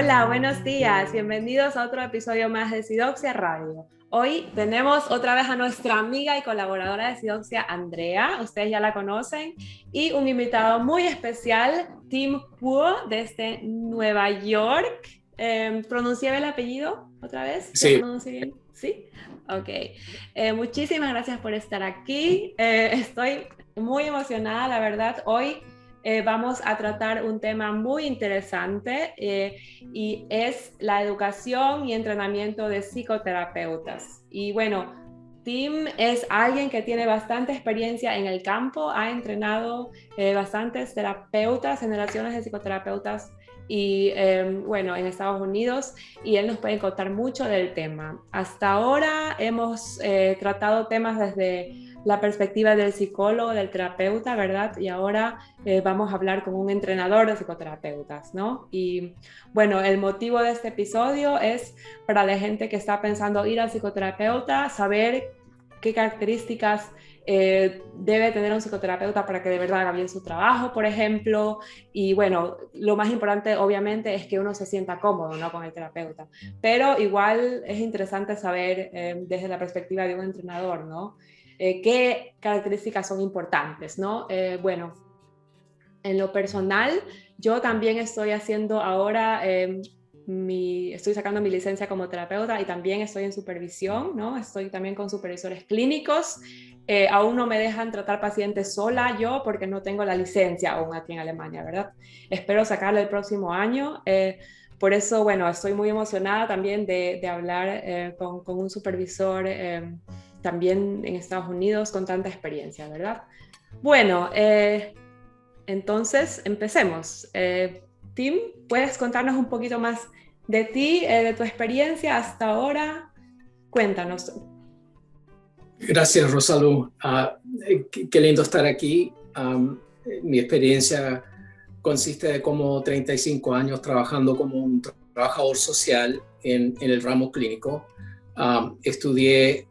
Hola, buenos días. Bienvenidos a otro episodio más de Sidoxia Radio. Hoy tenemos otra vez a nuestra amiga y colaboradora de Sidoxia, Andrea. Ustedes ya la conocen. Y un invitado muy especial, Tim Puo, desde Nueva York. ¿Pronuncié el apellido otra vez? ¿Lo Sí, pronuncié bien? ¿Sí? Ok. Muchísimas gracias por estar aquí. Estoy muy emocionada, la verdad. Hoy vamos a tratar un tema muy interesante y es la educación y entrenamiento de psicoterapeutas. Y bueno, Tim es alguien que tiene bastante experiencia en el campo, ha entrenado bastantes terapeutas, generaciones de psicoterapeutas y bueno, en Estados Unidos, y él nos puede contar mucho del tema. Hasta ahora hemos tratado temas desde la perspectiva del psicólogo, del terapeuta, ¿verdad? Y ahora vamos a hablar con un entrenador de psicoterapeutas, ¿no? Y bueno, el motivo de este episodio es para la gente que está pensando ir al psicoterapeuta, saber qué características debe tener un psicoterapeuta para que de verdad haga bien su trabajo, por ejemplo. Y bueno, lo más importante obviamente es que uno se sienta cómodo, ¿no?, con el terapeuta. Pero igual es interesante saber desde la perspectiva de un entrenador, ¿no? ¿Qué características son importantes, ¿no? Bueno, en lo personal, yo también estoy haciendo ahora, estoy sacando mi licencia como terapeuta y también estoy en supervisión, ¿no? Estoy también con supervisores clínicos. Aún no me dejan tratar pacientes sola yo porque no tengo la licencia aún aquí en Alemania, ¿verdad? Espero sacarla el próximo año. Por eso, bueno, estoy muy emocionada también de hablar con un supervisor también en Estados Unidos con tanta experiencia, ¿verdad? Bueno, entonces, empecemos. Tim, ¿puedes contarnos un poquito más de ti, de tu experiencia hasta ahora? Cuéntanos. gracias Rosalú. Qué lindo estar aquí. Mi experiencia consiste de como 35 años trabajando como un trabajador social en el ramo clínico. Estudié,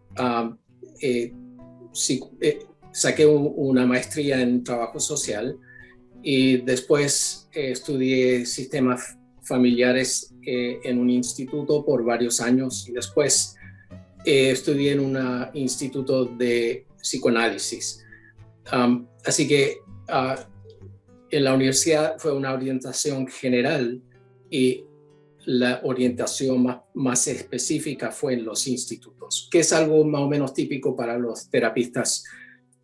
saqué una maestría en trabajo social y después estudié sistemas familiares en un instituto por varios años y después estudié en un instituto de psicoanálisis. Así que en la universidad fue una orientación general y la orientación más específica fue en los institutos, que es algo más o menos típico para los terapistas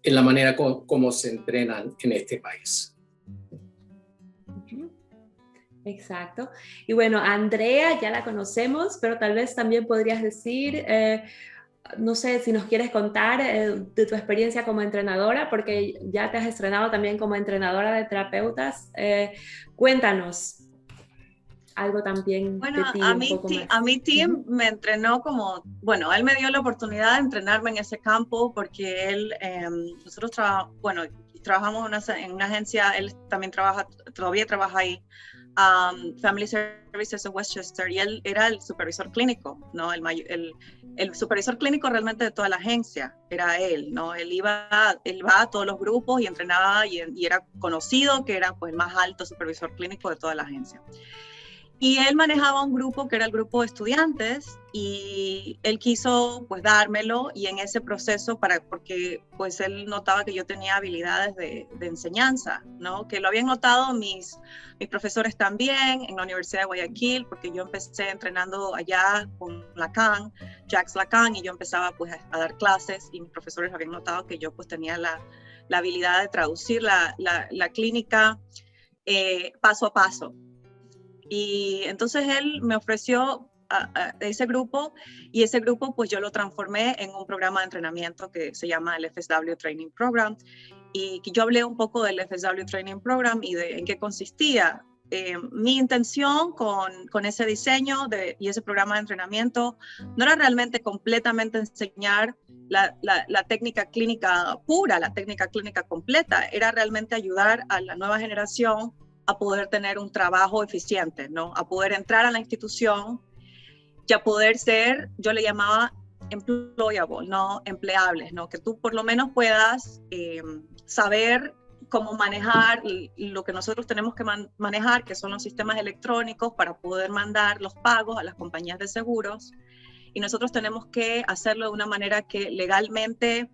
en la manera como se entrenan en este país. Exacto. Y bueno, Andrea ya la conocemos, pero tal vez también podrías decir, no sé si nos quieres contar de tu experiencia como entrenadora, porque ya te has estrenado también como entrenadora de terapeutas. Cuéntanos algo también Bueno, de ti un poco a más. mí Tim me entrenó como, bueno, él me dio la oportunidad de entrenarme en ese campo porque él, nosotros trabajamos en una agencia, él también todavía trabaja ahí, Family Services de Westchester, y él era el supervisor clínico, ¿no? El supervisor clínico realmente de toda la agencia era él, ¿no? Él va a todos los grupos y entrenaba y era conocido que era pues el más alto supervisor clínico de toda la agencia. Y él manejaba un grupo que era el grupo de estudiantes y él quiso pues dármelo, y en ese proceso porque pues él notaba que yo tenía habilidades de enseñanza, ¿no? Que lo habían notado mis profesores también en la Universidad de Guayaquil, porque yo empecé entrenando allá con Lacan, Jacques Lacan, y yo empezaba pues a dar clases y mis profesores habían notado que yo pues tenía la habilidad de traducir la clínica paso a paso. Y entonces él me ofreció a ese grupo, y ese grupo pues yo lo transformé en un programa de entrenamiento que se llama el FSW Training Program, y yo hablé un poco del FSW Training Program y de en qué consistía. Mi intención con ese diseño y ese programa de entrenamiento no era realmente completamente enseñar la técnica clínica pura, la técnica clínica completa, era realmente ayudar a la nueva generación a poder tener un trabajo eficiente, ¿no? A poder entrar a la institución y a poder ser, yo le llamaba employable, ¿no? Empleables, ¿no? Que tú por lo menos puedas saber cómo manejar lo que nosotros tenemos que manejar, que son los sistemas electrónicos para poder mandar los pagos a las compañías de seguros. Y nosotros tenemos que hacerlo de una manera que legalmente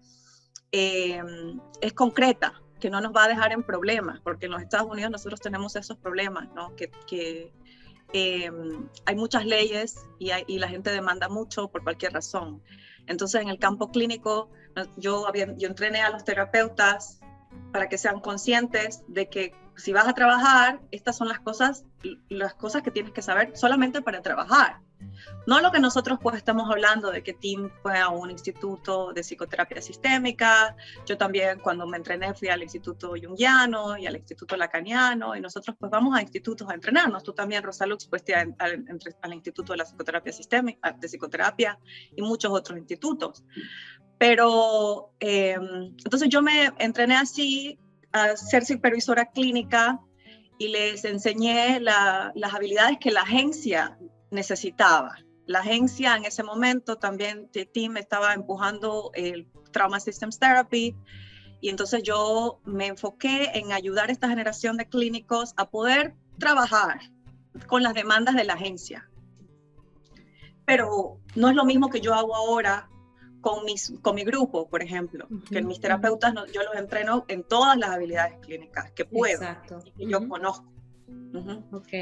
es concreta, que no nos va a dejar en problemas, porque en los Estados Unidos nosotros tenemos esos problemas, ¿no? Que hay muchas leyes y la gente demanda mucho por cualquier razón. Entonces, en el campo clínico, yo entrené a los terapeutas para que sean conscientes de que si vas a trabajar, estas son las cosas que tienes que saber solamente para trabajar. No lo que nosotros pues estamos hablando de que Tim fue a un instituto de psicoterapia sistémica. Yo también cuando me entrené fui al instituto junguiano y al instituto lacaniano, y nosotros pues vamos a institutos a entrenarnos. Tú también, Rosalux, fuiste al instituto de la psicoterapia sistémica, de psicoterapia, y muchos otros institutos. Pero entonces yo me entrené así a ser supervisora clínica y les enseñé las habilidades que la agencia necesitaba. La agencia en ese momento también, Tim estaba empujando el Trauma Systems Therapy, y entonces yo me enfoqué en ayudar a esta generación de clínicos a poder trabajar con las demandas de la agencia. Pero no es lo mismo que yo hago ahora con mi grupo, por ejemplo, que mis terapeutas, yo los entreno en todas las habilidades clínicas que puedo. Exacto. Y que yo conozco. Ok.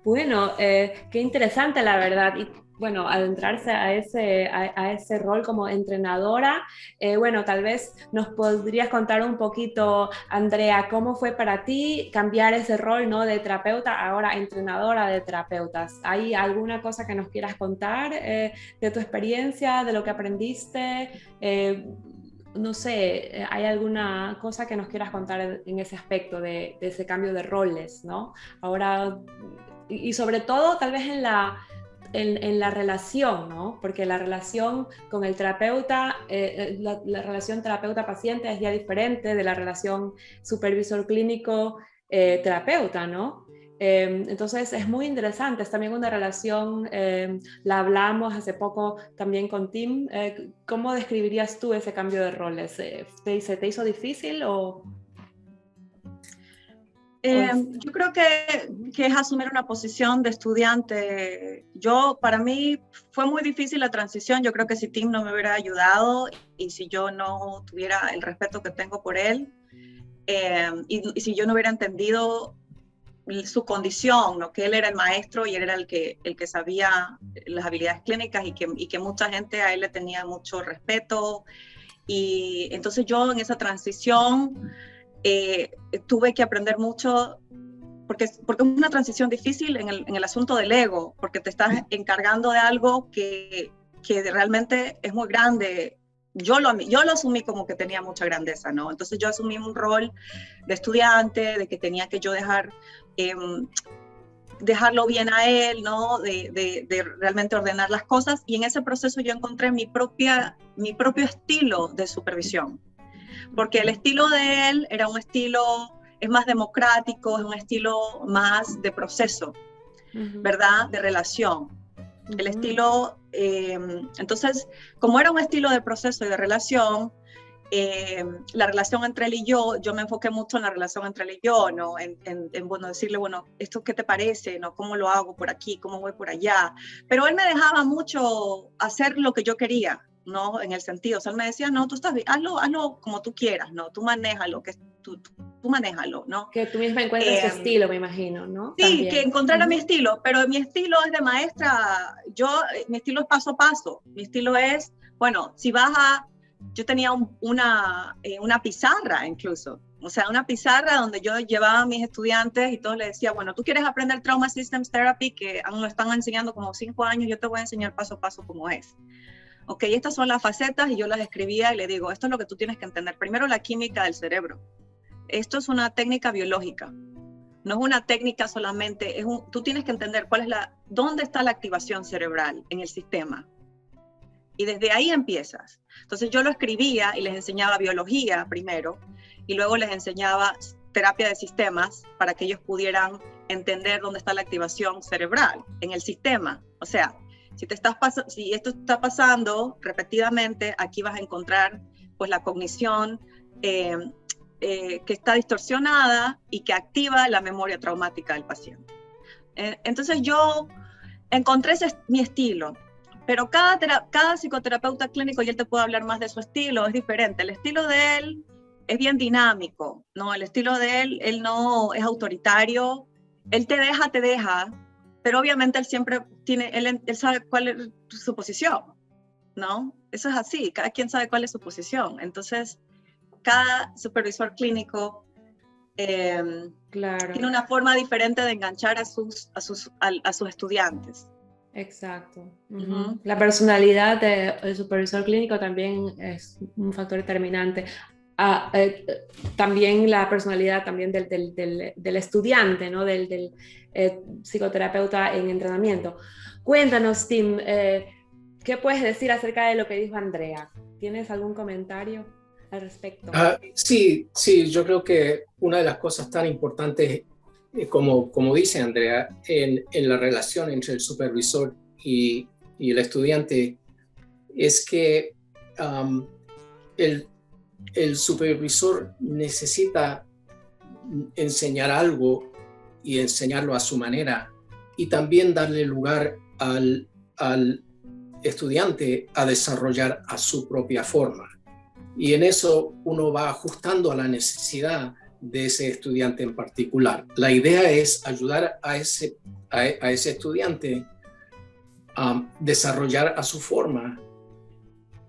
Bueno, qué interesante la verdad. Y bueno, adentrarse a ese rol como entrenadora, bueno, tal vez nos podrías contar un poquito, Andrea, cómo fue para ti cambiar ese rol, ¿no? De terapeuta, ahora entrenadora de terapeutas. ¿Hay alguna cosa que nos quieras contar de tu experiencia, de lo que aprendiste? No sé, ¿hay alguna cosa que nos quieras contar en ese aspecto de ese cambio de roles, ¿no? Ahora, y sobre todo tal vez en la relación, ¿no? Porque la relación con el terapeuta, la relación terapeuta-paciente es ya diferente de la relación supervisor clínico-terapeuta, ¿no? Entonces es muy interesante, es también una relación, la hablamos hace poco también con Tim. ¿Cómo describirías tú ese cambio de roles? ¿Se te hizo difícil o...? Yo creo que es asumir una posición de estudiante. Para mí fue muy difícil la transición. Yo creo que si Tim no me hubiera ayudado y si yo no tuviera el respeto que tengo por él, y si yo no hubiera entendido su condición, ¿no? Que él era el maestro y él era el que sabía las habilidades clínicas y que mucha gente a él le tenía mucho respeto. Y entonces yo en esa transición tuve que aprender mucho, porque es una transición difícil en el asunto del ego, porque te estás encargando de algo que realmente es muy grande. Yo lo asumí como que tenía mucha grandeza, ¿no? Entonces yo asumí un rol de estudiante, de que tenía que yo dejarlo bien a él, ¿no? De realmente ordenar las cosas, y en ese proceso yo encontré mi propio estilo de supervisión, porque el estilo de él era un estilo, es más democrático, es un estilo más de proceso, ¿verdad? De relación. El estilo, entonces, como era un estilo de proceso y de relación, la relación entre él y yo me enfoqué mucho en la relación entre él y yo, ¿no? Bueno, decirle, bueno, ¿esto qué te parece? ¿No? ¿Cómo lo hago por aquí? ¿Cómo voy por allá? Pero él me dejaba mucho hacer lo que yo quería, ¿no? En el sentido, o sea, él me decía, no, tú estás bien, hazlo como tú quieras, ¿no? Tú manéjalo, tú manéjalo, ¿no? Que tú misma encuentres tu estilo, me imagino, ¿no? Sí, también. Que encontrara mi estilo, pero mi estilo es de maestra, mi estilo es paso a paso, mi estilo es, bueno, yo tenía una pizarra incluso, o sea, una pizarra donde yo llevaba a mis estudiantes y todos les decía, bueno, tú quieres aprender Trauma Systems Therapy, que aún lo están enseñando como 5 años, yo te voy a enseñar paso a paso cómo es. Ok, estas son las facetas, y yo las escribía y le digo, esto es lo que tú tienes que entender. Primero, la química del cerebro. Esto es una técnica biológica. No es una técnica solamente, tú tienes que entender dónde está la activación cerebral en el sistema. Y desde ahí empiezas. Entonces yo lo escribía y les enseñaba biología primero, y luego les enseñaba terapia de sistemas para que ellos pudieran entender dónde está la activación cerebral en el sistema. O sea, si esto está pasando repetidamente, aquí vas a encontrar pues la cognición que está distorsionada y que activa la memoria traumática del paciente. Entonces yo encontré mi estilo, pero cada psicoterapeuta clínico, y él te puede hablar más de su estilo, es diferente. El estilo de él es bien dinámico, ¿no? El estilo de él no es autoritario, él te deja, pero obviamente él siempre él sabe cuál es su posición, ¿no? Eso es así, cada quien sabe cuál es su posición. Entonces, cada supervisor clínico Claro. tiene una forma diferente de enganchar a sus estudiantes. Exacto. La personalidad del supervisor clínico también es un factor determinante. También la personalidad también del estudiante, ¿no? del psicoterapeuta en entrenamiento. Cuéntanos, Tim, ¿qué puedes decir acerca de lo que dijo Andrea? ¿Tienes algún comentario al respecto? Sí, yo creo que una de las cosas tan importantes, como dice Andrea, en la relación entre el supervisor y el estudiante, es que el supervisor necesita enseñar algo y enseñarlo a su manera, y también darle lugar al estudiante a desarrollar a su propia forma. Y en eso uno va ajustando a la necesidad de ese estudiante en particular. La idea es ayudar a ese estudiante a desarrollar a su forma,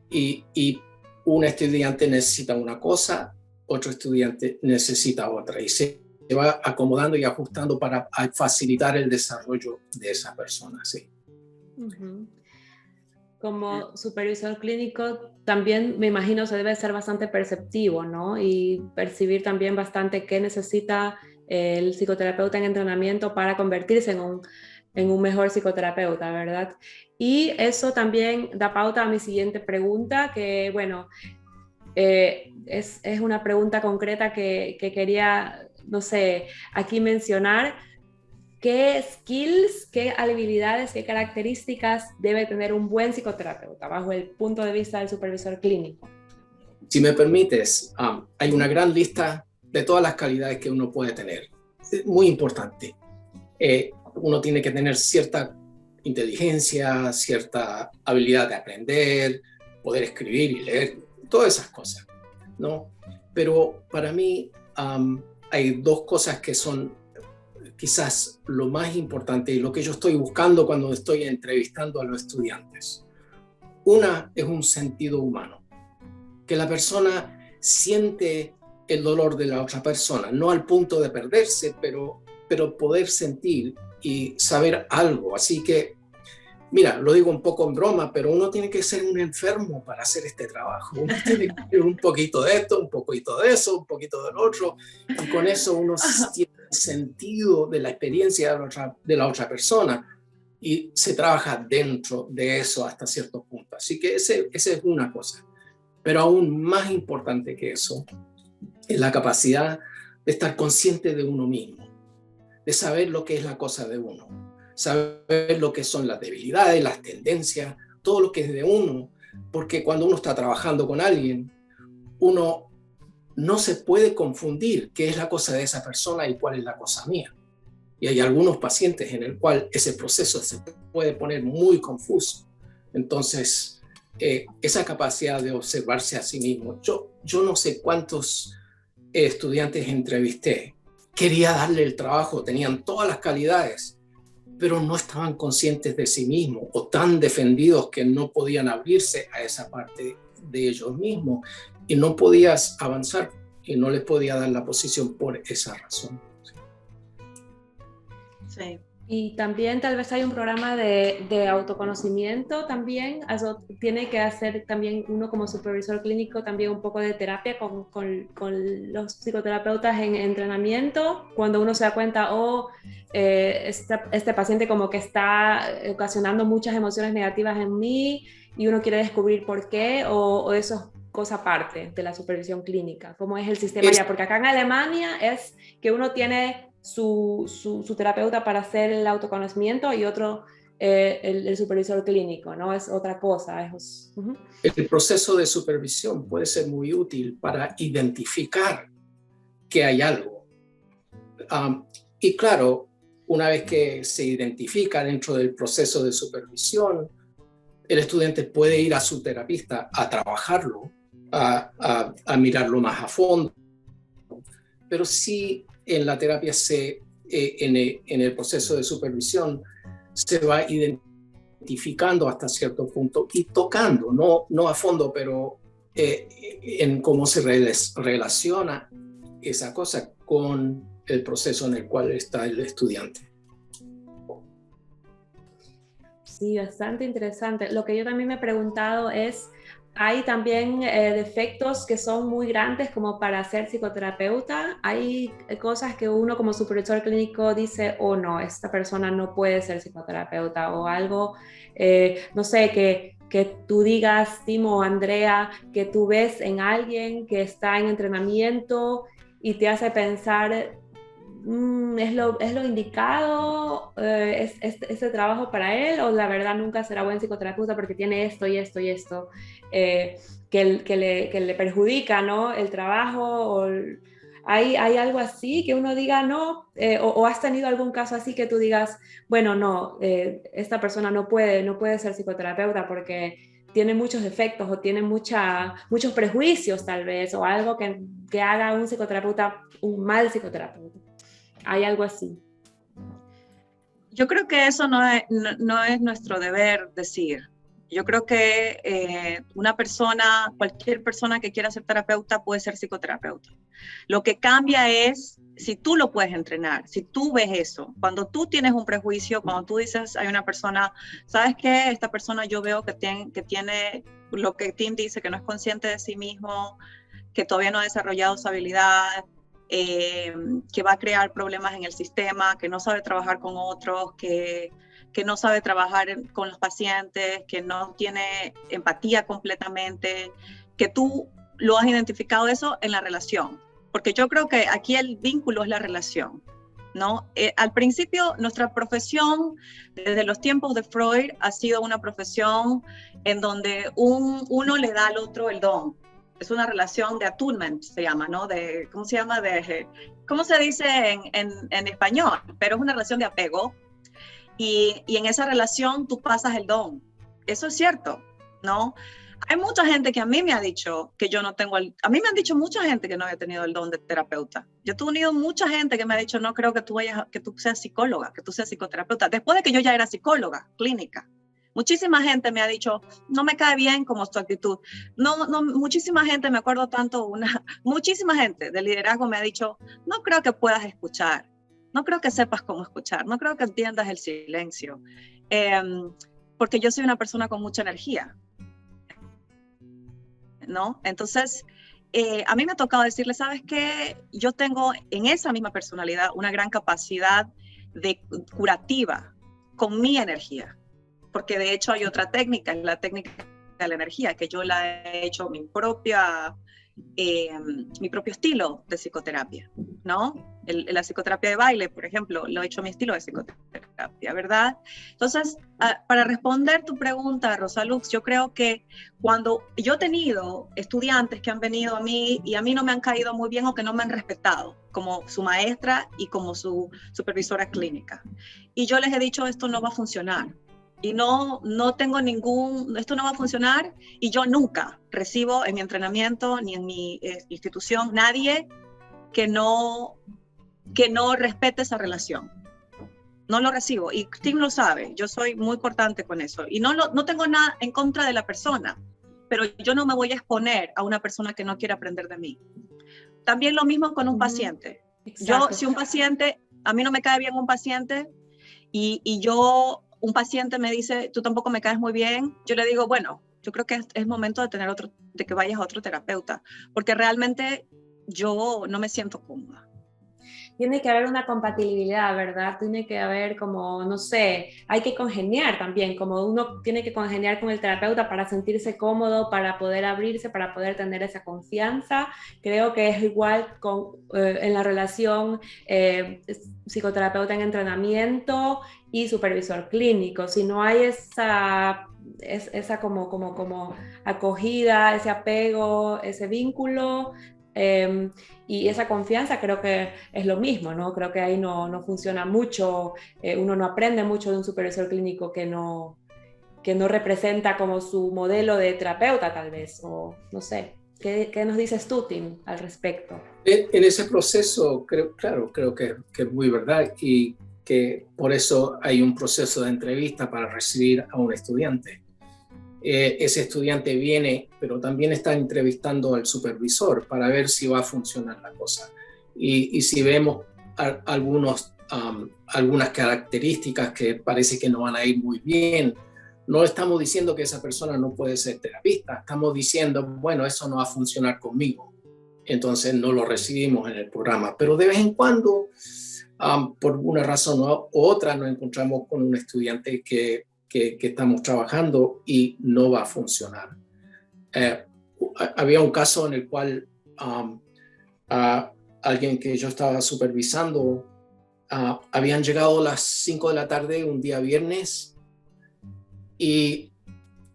y un estudiante necesita una cosa, otro estudiante necesita otra, y se va acomodando y ajustando para facilitar el desarrollo de esa persona. Sí. Como supervisor clínico también me imagino se debe ser bastante perceptivo, ¿no? Y percibir también bastante qué necesita el psicoterapeuta en entrenamiento para convertirse en un mejor psicoterapeuta, ¿verdad? Y eso también da pauta a mi siguiente pregunta, que bueno, es una pregunta concreta que quería, no sé, aquí mencionar. ¿Qué skills, qué habilidades, qué características debe tener un buen psicoterapeuta bajo el punto de vista del supervisor clínico? Si me permites, hay una gran lista de todas las calidades que uno puede tener. Es muy importante. Uno tiene que tener cierta inteligencia, cierta habilidad de aprender, poder escribir y leer, todas esas cosas, ¿no? Pero para mí hay dos cosas que son quizás lo más importante y lo que yo estoy buscando cuando estoy entrevistando a los estudiantes. Una es un sentido humano, que la persona siente el dolor de la otra persona, no al punto de perderse, pero poder sentir y saber algo. Así que, mira, lo digo un poco en broma, pero uno tiene que ser un enfermo para hacer este trabajo. Uno tiene que tener un poquito de esto, un poquito de eso, un poquito del otro, y con eso uno tiene sentido de la experiencia de la otra persona, y se trabaja dentro de eso hasta cierto punto. Así que esa es una cosa. Pero aún más importante que eso es la capacidad de estar consciente de uno mismo, de saber lo que es la cosa de uno, saber lo que son las debilidades, las tendencias, todo lo que es de uno, porque cuando uno está trabajando con alguien, uno no se puede confundir qué es la cosa de esa persona y cuál es la cosa mía. Y hay algunos pacientes en el cual ese proceso se puede poner muy confuso. Entonces, esa capacidad de observarse a sí mismo. Yo no sé cuántos estudiantes entrevisté, quería darle el trabajo, tenían todas las calidades, pero no estaban conscientes de sí mismos o tan defendidos que no podían abrirse a esa parte de ellos mismos, y no podías avanzar y no les podía dar la posición por esa razón. Sí. Y también tal vez hay un programa de autoconocimiento también. Eso tiene que hacer también uno como supervisor clínico también un poco de terapia con los psicoterapeutas en entrenamiento. Cuando uno se da cuenta, este paciente como que está ocasionando muchas emociones negativas en mí y uno quiere descubrir por qué, o eso es cosa aparte de la supervisión clínica. ¿Cómo es el sistema allá? Porque acá en Alemania es que uno tiene su terapeuta para hacer el autoconocimiento y otro el supervisor clínico, ¿no? Es otra cosa. El proceso de supervisión puede ser muy útil para identificar que hay algo. Y claro, una vez que se identifica dentro del proceso de supervisión, el estudiante puede ir a su terapista a trabajarlo, a mirarlo más a fondo. Pero sí, en la terapia, en el proceso de supervisión, se va identificando hasta cierto punto y tocando, no a fondo, pero en cómo se relaciona esa cosa con el proceso en el cual está el estudiante. Sí, bastante interesante. Lo que yo también me he preguntado es, ¿hay también defectos que son muy grandes como para ser psicoterapeuta? ¿Hay cosas que uno como supervisor clínico dice, oh no, esta persona no puede ser psicoterapeuta? O algo, no sé, que tú digas, Timo o Andrea, que tú ves en alguien que está en entrenamiento y te hace pensar, ¿es lo indicado? ¿Es ese trabajo para él? ¿O la verdad nunca será buen psicoterapeuta porque tiene esto y esto y esto que le perjudica, ¿no? El trabajo. O ¿hay algo así que uno diga no? O has tenido algún caso así que tú digas, bueno, no, esta persona no puede ser psicoterapeuta porque tiene muchos defectos o tiene muchos prejuicios tal vez, o algo que haga un psicoterapeuta un mal psicoterapeuta? ¿Hay algo así? Yo creo que eso no es nuestro deber decir. Yo creo que cualquier persona que quiera ser terapeuta puede ser psicoterapeuta. Lo que cambia es si tú lo puedes entrenar, si tú ves eso. Cuando tú tienes un prejuicio, cuando tú dices, hay una persona, ¿sabes qué? Esta persona yo veo que tiene lo que Tim dice, que no es consciente de sí mismo, que todavía no ha desarrollado su habilidad, que va a crear problemas en el sistema, que no sabe trabajar con otros, que no sabe trabajar con los pacientes, que no tiene empatía completamente, que tú lo has identificado eso en la relación. Porque yo creo que aquí el vínculo es la relación, ¿no? Al principio, nuestra profesión, desde los tiempos de Freud, ha sido una profesión en donde uno le da al otro el don. Es una relación de attunement, se llama, ¿no? ¿Cómo se llama? ¿Cómo se dice en español? Pero es una relación de apego. Y en esa relación tú pasas el don. Eso es cierto, ¿no? Hay mucha gente que a mí me ha dicho que yo no tengo a mí me han dicho mucha gente que no había tenido el don de terapeuta. Yo he tenido mucha gente que me ha dicho, no creo que tú seas psicóloga, que tú seas psicoterapeuta. Después de que yo ya era psicóloga clínica. Muchísima gente me ha dicho, no me cae bien como tu actitud. No, muchísima gente, me acuerdo tanto, muchísima gente de liderazgo me ha dicho, no creo que puedas escuchar, no creo que sepas cómo escuchar, no creo que entiendas el silencio, porque yo soy una persona con mucha energía, ¿no? Entonces, a mí me ha tocado decirle, ¿sabes qué? Yo tengo en esa misma personalidad una gran capacidad de curativa con mi energía. Porque de hecho hay otra técnica, es la técnica de la energía, que yo la he hecho mi propio estilo de psicoterapia, ¿no? La psicoterapia de baile, por ejemplo, lo he hecho mi estilo de psicoterapia, ¿verdad? Entonces, para responder tu pregunta, Rosalux, yo creo que cuando yo he tenido estudiantes que han venido a mí y a mí no me han caído muy bien o que no me han respetado como su maestra y como su supervisora clínica, y yo les he dicho, esto no va a funcionar. Y no tengo esto no va a funcionar, y yo nunca recibo en mi entrenamiento ni en mi institución nadie que no respete esa relación. No lo recibo, y Tim lo sabe, yo soy muy cortante con eso, y no tengo nada en contra de la persona, pero yo no me voy a exponer a una persona que no quiere aprender de mí. También lo mismo con un paciente. Exacto. Si un paciente, a mí no me cae bien un paciente, un paciente me dice, tú tampoco me caes muy bien, yo le digo, bueno, yo creo que es momento de que vayas a otro terapeuta, porque realmente yo no me siento cómoda. Tiene que haber una compatibilidad, ¿verdad? Tiene que haber como, no sé, hay que congeniar también, como uno tiene que congeniar con el terapeuta para sentirse cómodo, para poder abrirse, para poder tener esa confianza. Creo que es igual en la relación psicoterapeuta en entrenamiento y supervisor clínico. Si no hay esa como acogida, ese apego, ese vínculo, Y esa confianza creo que es lo mismo, ¿no? Creo que ahí no funciona mucho, uno no aprende mucho de un supervisor clínico que no representa como su modelo de terapeuta tal vez, o no sé. ¿Qué nos dices tú, Tim, al respecto? En ese proceso, creo que es muy verdad, y que por eso hay un proceso de entrevista para recibir a un estudiante. Ese estudiante viene, pero también está entrevistando al supervisor para ver si va a funcionar la cosa. Y si vemos algunas características que parece que no van a ir muy bien, no estamos diciendo que esa persona no puede ser terapista, estamos diciendo, bueno, eso no va a funcionar conmigo, entonces no lo recibimos en el programa. Pero de vez en cuando, por una razón u otra, nos encontramos con un estudiante que estamos trabajando y no va a funcionar. Había un caso en el cual alguien que yo estaba supervisando, habían llegado a las 5 de la tarde un día viernes, y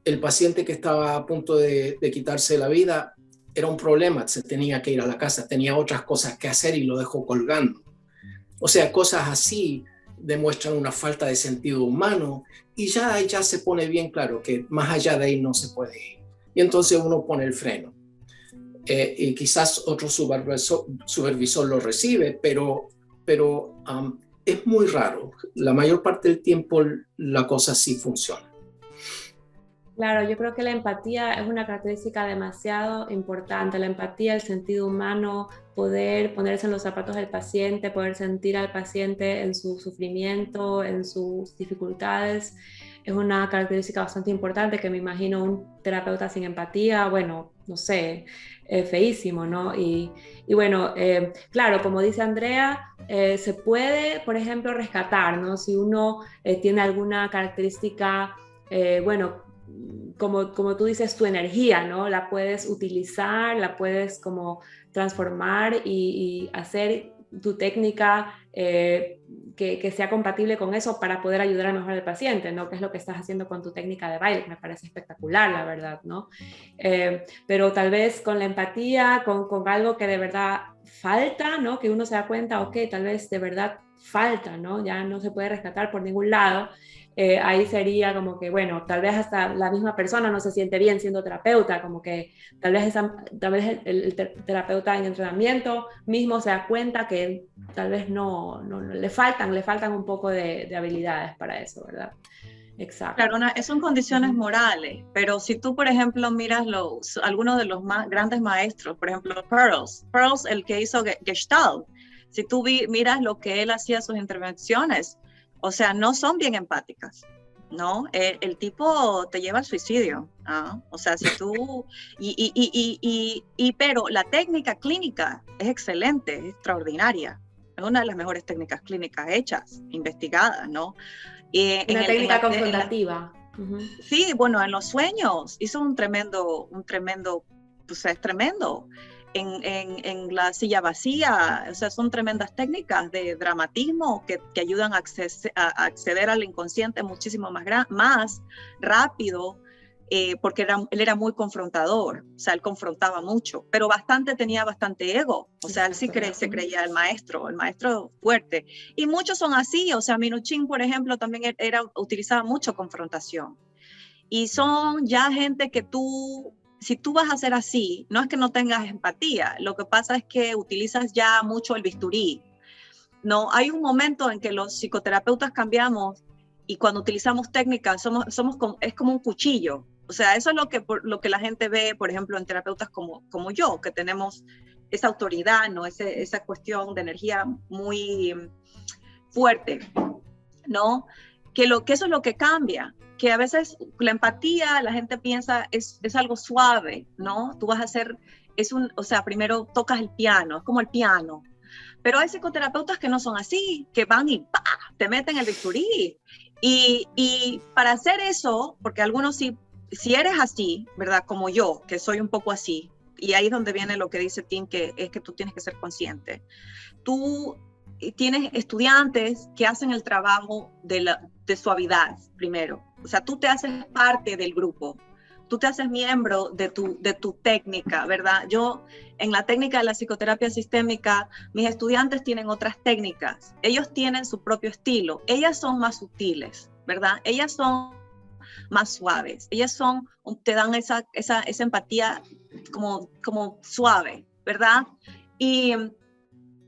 el paciente que estaba a punto de quitarse la vida era un problema, se tenía que ir a la casa, tenía otras cosas que hacer y lo dejó colgando. O sea, cosas así demuestran una falta de sentido humano, y ya se pone bien claro que más allá de ahí no se puede ir. Y entonces uno pone el freno. Y quizás otro supervisor lo recibe, pero es muy raro. La mayor parte del tiempo la cosa sí funciona. Claro, yo creo que la empatía es una característica demasiado importante. La empatía, el sentido humano, poder ponerse en los zapatos del paciente, poder sentir al paciente en su sufrimiento, en sus dificultades, es una característica bastante importante que me imagino un terapeuta sin empatía, bueno, no sé, feísimo, ¿no? Y bueno, claro, como dice Andrea, se puede, por ejemplo, rescatar, ¿no? Si uno tiene alguna característica, bueno, como tú dices, tu energía, ¿no? La puedes utilizar, la puedes como transformar y hacer tu técnica que sea compatible con eso para poder ayudar a mejorar al paciente, ¿no? Que es lo que estás haciendo con tu técnica de baile, que me parece espectacular, la verdad, ¿no? Pero tal vez con la empatía, con algo que de verdad falta, ¿no? Que uno se da cuenta, ok, tal vez de verdad falta, ¿no? Ya no se puede rescatar por ningún lado. Ahí sería como que, bueno, tal vez hasta la misma persona no se siente bien siendo terapeuta, como que tal vez el terapeuta en entrenamiento mismo se da cuenta que tal vez no le faltan un poco de habilidades para eso, ¿verdad? Exacto. Claro, son condiciones morales, pero si tú, por ejemplo, miras algunos de los más grandes maestros, por ejemplo, Pearls, el que hizo Gestalt, si tú miras lo que él hacía, sus intervenciones, o sea, no son bien empáticas, ¿no? El tipo te lleva al suicidio, ¿ah? O sea, si tú, pero la técnica clínica es excelente, es extraordinaria, es una de las mejores técnicas clínicas hechas, investigadas, ¿no? Una técnica confrontativa. Sí, bueno, en los sueños hizo un tremendo, pues es tremendo. En la silla vacía, o sea, son tremendas técnicas de dramatismo que ayudan a acceder al inconsciente muchísimo más rápido, porque él era muy confrontador, o sea, él confrontaba mucho, pero tenía bastante ego, o sea, él sí se creía el maestro fuerte, y muchos son así, o sea, Minuchin, por ejemplo, también utilizaba mucho confrontación, y son ya gente que si tú vas a ser así, no es que no tengas empatía, lo que pasa es que utilizas ya mucho el bisturí, ¿no? Hay un momento en que los psicoterapeutas cambiamos, y cuando utilizamos técnicas es como un cuchillo. O sea, eso es lo que la gente ve, por ejemplo, en terapeutas como yo, que tenemos esa autoridad, ¿no? Esa cuestión de energía muy fuerte, ¿no? Que eso es lo que cambia, que a veces la empatía, la gente piensa es algo suave, ¿no? Tú vas a hacer, o sea, primero tocas el piano, es como el piano. Pero hay psicoterapeutas que no son así, que van y ¡pah!, te meten el bisturí. Y para hacer eso, porque algunos si eres así, ¿verdad? Como yo, que soy un poco así, y ahí es donde viene lo que dice Tim, que es que tú tienes que ser consciente. Tú tienes estudiantes que hacen el trabajo de suavidad primero. O sea, tú te haces parte del grupo. tú te haces miembro de tu técnica, ¿verdad? Yo, en la técnica de la psicoterapia sistémica, mis estudiantes tienen otras técnicas. Ellos tienen su propio estilo. Ellas son más sutiles, ¿verdad? Ellas son más suaves. Ellas te dan esa empatía como suave, ¿verdad? Y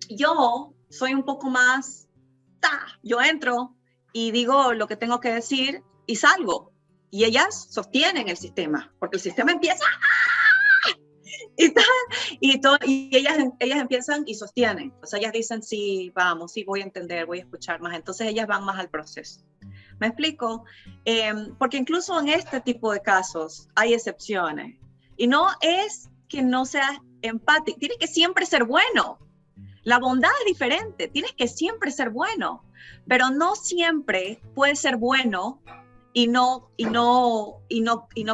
yo soy un poco más, yo entro y digo lo que tengo que decir y salgo. Y ellas sostienen el sistema, porque el sistema empieza y ellas empiezan y sostienen. O sea, ellas dicen, sí, vamos, sí, voy a entender, voy a escuchar más. Entonces ellas van más al proceso. ¿Me explico? Porque incluso en este tipo de casos hay excepciones. Y no es que no seas empático, tienes que siempre ser bueno. La bondad es diferente, tienes que siempre ser bueno, pero no siempre puedes ser bueno y no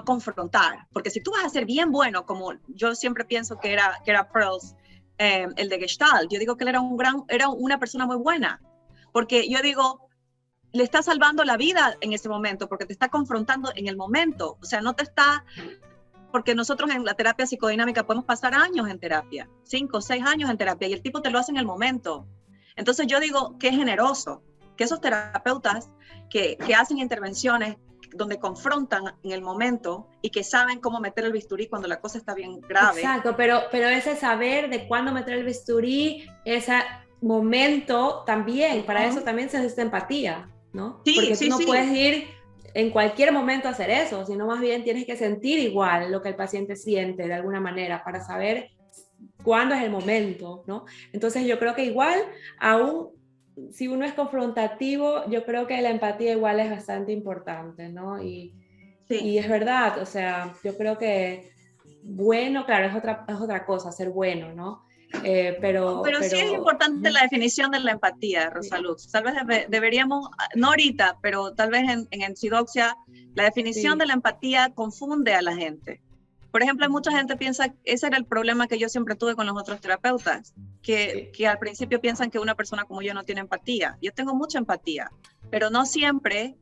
confrontar, porque si tú vas a ser bien bueno, como yo siempre pienso que era Pearls, el de Gestalt, yo digo que él era una persona muy buena, porque yo digo, le está salvando la vida en ese momento, porque te está confrontando en el momento, o sea, no te está, porque nosotros en la terapia psicodinámica podemos pasar años en terapia, 5 o 6 años en terapia, y el tipo te lo hace en el momento. Entonces yo digo que es generoso, que esos terapeutas que hacen intervenciones donde confrontan en el momento y que saben cómo meter el bisturí cuando la cosa está bien grave. Exacto, pero ese saber de cuándo meter el bisturí, ese momento también, para eso también se necesita empatía, ¿no? Sí, porque sí, tú no sí. puedes ir en cualquier momento a hacer eso, sino más bien tienes que sentir igual lo que el paciente siente de alguna manera para saber cuándo es el momento, ¿no? Entonces yo creo que igual, aún si uno es confrontativo, yo creo que la empatía igual es bastante importante, ¿no? Y es verdad, o sea, yo creo que bueno, claro, es otra cosa, ser bueno, ¿no? Pero sí es importante la definición de la empatía, Rosaluz. Tal vez deberíamos, no ahorita, pero tal vez en Ensidoxia, la definición de la empatía confunde a la gente. Por ejemplo, mucha gente piensa, ese era el problema que yo siempre tuve con los otros terapeutas, que al principio piensan que una persona como yo no tiene empatía. Yo tengo mucha empatía, pero no siempre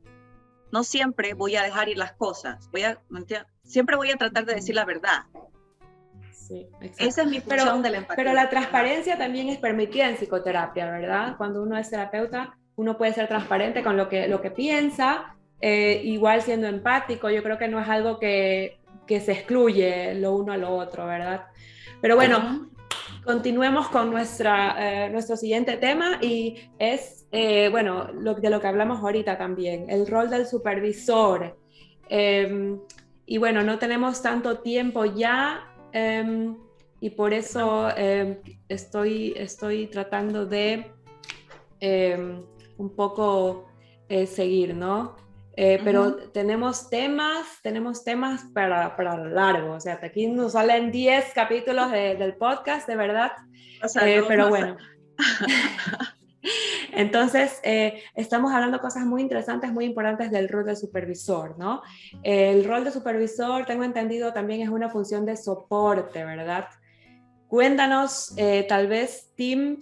voy a dejar ir las cosas. Siempre voy a tratar de decir la verdad. Sí, esa es mi función de la empatía. Pero la transparencia también es permitida en psicoterapia, ¿verdad? Cuando uno es terapeuta, uno puede ser transparente con lo que piensa, igual siendo empático. Yo creo que no es algo que se excluye lo uno a lo otro, ¿verdad? Pero bueno, continuemos con nuestro siguiente tema y es, bueno, de lo que hablamos ahorita también, el rol del supervisor. Y bueno, no tenemos tanto tiempo ya. Y por eso estoy tratando de un poco seguir, ¿no? Pero tenemos temas para largo, o sea, aquí nos salen 10 capítulos del podcast, de verdad, o sea, pero bueno. Entonces, estamos hablando de cosas muy interesantes, muy importantes del rol de supervisor, ¿no? El rol de supervisor, tengo entendido, también es una función de soporte, ¿verdad? Cuéntanos, tal vez, Tim,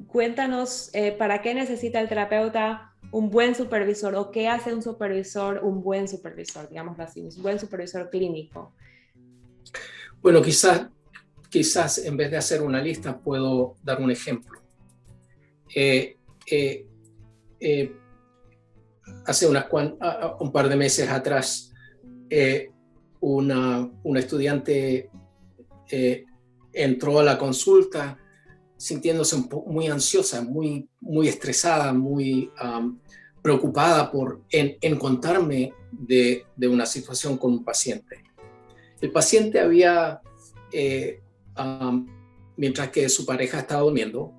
cuéntanos para qué necesita el terapeuta un buen supervisor o qué hace un supervisor un buen supervisor, digámoslo así, un buen supervisor clínico. Bueno, quizás en vez de hacer una lista puedo dar un ejemplo. Hace un par de meses atrás, una estudiante entró a la consulta sintiéndose muy ansiosa, muy estresada, muy preocupada en contarme de una situación con un paciente. El paciente había, mientras que su pareja estaba durmiendo,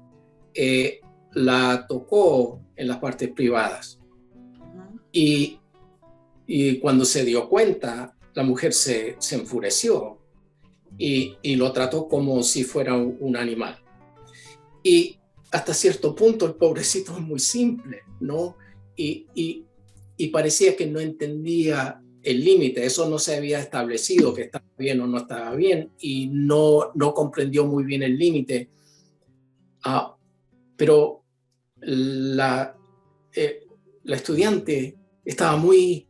la tocó en las partes privadas. Y cuando se dio cuenta, la mujer se enfureció y lo trató como si fuera un animal. Y hasta cierto punto el pobrecito es muy simple, ¿no? Y parecía que no entendía el límite, eso no se había establecido, que estaba bien o no estaba bien, y no comprendió muy bien el límite. Pero la estudiante estaba muy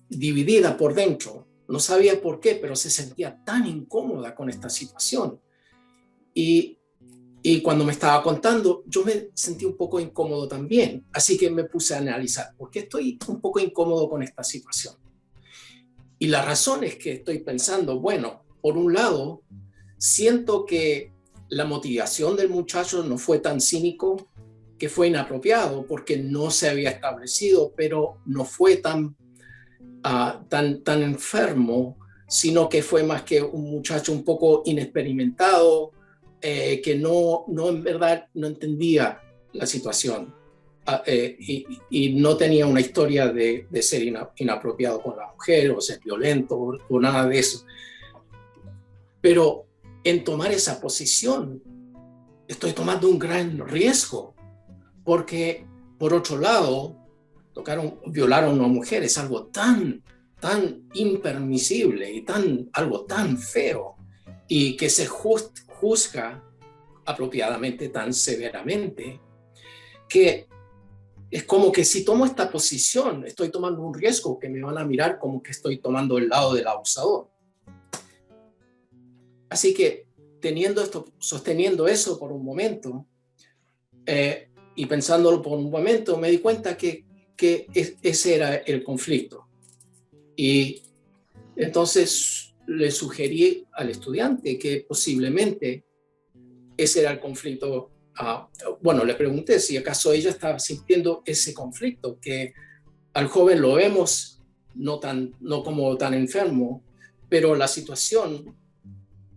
dividida por dentro. No sabía por qué, pero se sentía tan incómoda con esta situación. Y cuando me estaba contando, yo me sentí un poco incómodo también. Así que me puse a analizar, ¿por qué estoy un poco incómodo con esta situación? Y la razón es que estoy pensando, bueno, por un lado, siento que la motivación del muchacho no fue tan cínico, que fue inapropiado porque no se había establecido, pero no fue tan enfermo, sino que fue más que un muchacho un poco inexperimentado, que no en verdad no entendía la situación, y no tenía una historia de ser inapropiado con la mujer o ser violento o nada de eso. Pero en tomar esa posición estoy tomando un gran riesgo, porque por otro lado, violar a una mujer es algo tan impermisible y algo tan feo, y que se juzga apropiadamente tan severamente, que es como que si tomo esta posición estoy tomando un riesgo que me van a mirar como que estoy tomando el lado del abusador. Así que sosteniendo eso por un momento, y pensándolo por un momento, me di cuenta que ese era el conflicto. Y entonces le sugerí al estudiante que posiblemente ese era el conflicto. Bueno, le pregunté si acaso ella estaba sintiendo ese conflicto, que al joven lo vemos no como tan enfermo, pero la situación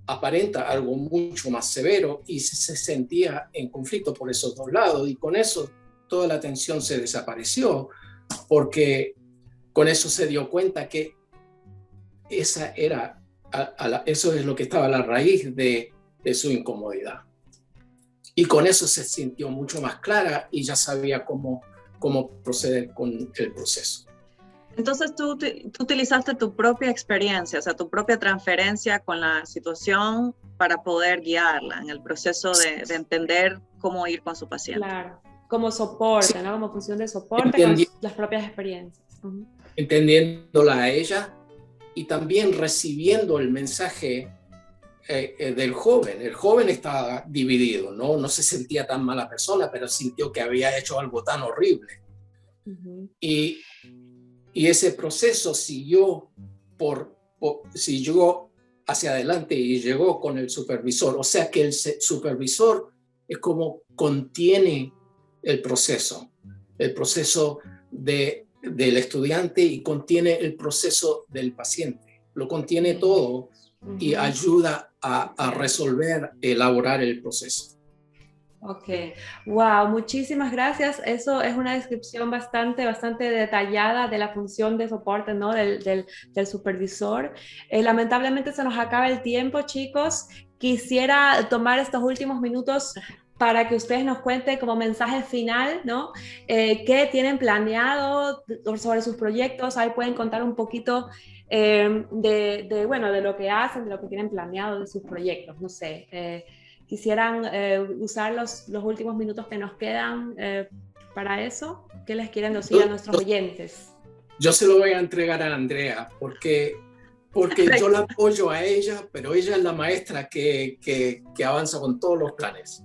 aparenta algo mucho más severo, y se sentía en conflicto por esos dos lados, y con eso toda la tensión se desapareció, porque con eso se dio cuenta que eso es lo que estaba a la raíz de su incomodidad. Y con eso se sintió mucho más clara y ya sabía cómo proceder con el proceso. Entonces tú utilizaste tu propia experiencia, o sea, tu propia transferencia con la situación para poder guiarla en el proceso de entender cómo ir con su paciente. Claro, como soporte, sí, ¿no? Como función de soporte con las propias experiencias. Uh-huh. Entendiéndola a ella y también recibiendo el mensaje del joven. El joven estaba dividido, no se sentía tan mala persona, pero sintió que había hecho algo tan horrible. Uh-huh. Y ese proceso siguió hacia adelante y llegó con el supervisor. O sea que el supervisor es como contiene el proceso del estudiante, y contiene el proceso del paciente. Lo contiene todo y ayuda a resolver, elaborar el proceso. Ok, wow, muchísimas gracias. Eso es una descripción bastante detallada de la función de soporte, ¿no? del supervisor. Lamentablemente se nos acaba el tiempo, chicos. Quisiera tomar estos últimos minutos para que ustedes nos cuenten como mensaje final, ¿no? ¿Qué tienen planeado sobre sus proyectos? Ahí pueden contar un poquito de lo que hacen, de lo que tienen planeado de sus proyectos, no sé. ¿Quisieran usar los últimos minutos que nos quedan para eso? ¿Qué les quieren decir a nuestros oyentes? Yo se lo voy a entregar a Andrea, porque yo la apoyo a ella, pero ella es la maestra que avanza con todos los planes.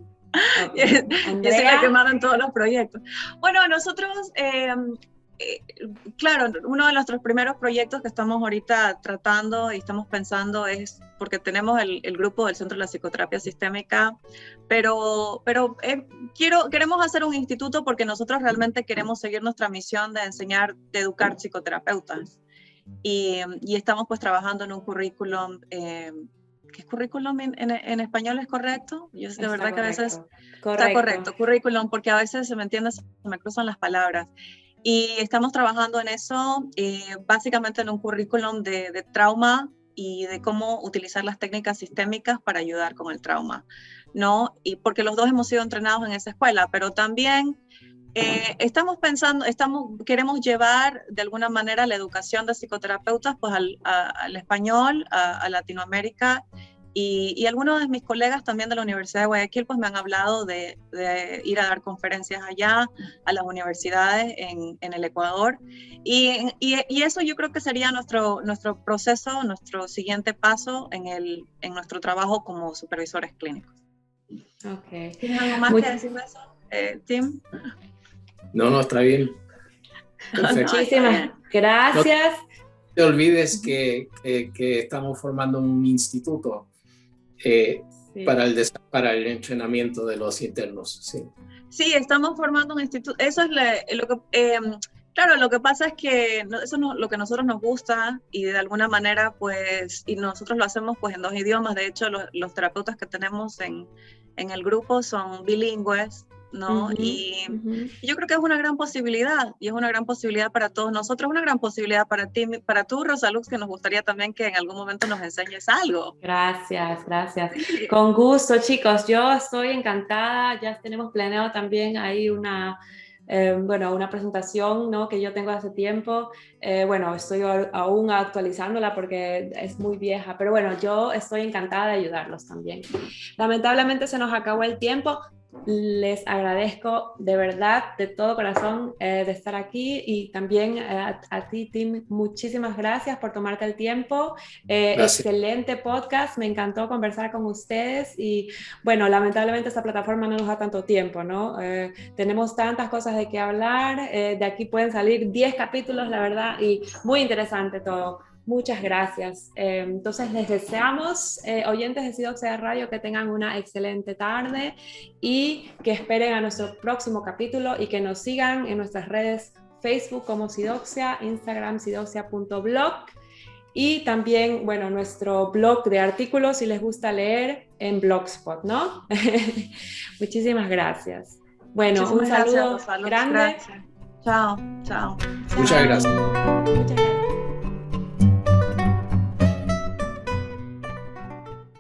Okay. Yo soy la que manda en todos los proyectos. Bueno, nosotros, claro, uno de nuestros primeros proyectos que estamos ahorita tratando y estamos pensando es, porque tenemos el grupo del Centro de la Psicoterapia Sistémica, pero queremos hacer un instituto porque nosotros realmente queremos seguir nuestra misión de enseñar, de educar psicoterapeutas. Y estamos pues trabajando en un currículum. ¿Qué currículum en español es correcto? Yo de verdad que a veces está correcto, currículum, porque a veces se me entiende, se me cruzan las palabras. Y estamos trabajando en eso, básicamente en un currículum de trauma y de cómo utilizar las técnicas sistémicas para ayudar con el trauma, ¿no? Y porque los dos hemos sido entrenados en esa escuela, pero también queremos llevar de alguna manera la educación de psicoterapeutas pues al español, a Latinoamérica Y algunos de mis colegas también de la Universidad de Guayaquil pues me han hablado de ir a dar conferencias allá, a las universidades en el Ecuador. Y eso yo creo que sería nuestro proceso, nuestro siguiente paso en nuestro trabajo como supervisores clínicos. Okay. ¿Tienes algo más que decir de eso, Tim? No, está bien. Perfecto. Muchísimas gracias. No te olvides que estamos formando un instituto sí. para el entrenamiento de los internos. Sí, sí, estamos formando un instituto. Eso es lo que... claro, lo que pasa es que eso no lo que a nosotros nos gusta y de alguna manera, pues, y nosotros lo hacemos pues en 2 idiomas. De hecho, los terapeutas que tenemos en el grupo son bilingües, ¿no? Y yo creo que es una gran posibilidad, y es una gran posibilidad para todos nosotros, una gran posibilidad para ti, para tú, Rosalux, que nos gustaría también que en algún momento nos enseñes algo. Gracias. Sí. Con gusto, chicos, yo estoy encantada, ya tenemos planeado también ahí una presentación, ¿no?, que yo tengo hace tiempo. Estoy aún actualizándola porque es muy vieja, pero bueno, yo estoy encantada de ayudarlos también. Lamentablemente se nos acabó el tiempo. Les agradezco de verdad, de todo corazón, de estar aquí, y también a ti, Tim, muchísimas gracias por tomarte el tiempo. Excelente podcast, me encantó conversar con ustedes, y bueno, lamentablemente esta plataforma no nos da tanto tiempo, ¿no? Tenemos tantas cosas de qué hablar, de aquí pueden salir 10 capítulos, la verdad, y muy interesante todo. Muchas gracias. Entonces les deseamos, oyentes de Sidoxia Radio, que tengan una excelente tarde y que esperen a nuestro próximo capítulo, y que nos sigan en nuestras redes: Facebook como Sidoxia, Instagram sidoxia.blog, y también, bueno, nuestro blog de artículos, si les gusta leer, en Blogspot, ¿no? Muchísimas gracias. Bueno, muchísimas un saludo gracias, grande. Gracias. Chao. Muchas gracias. Muchas gracias.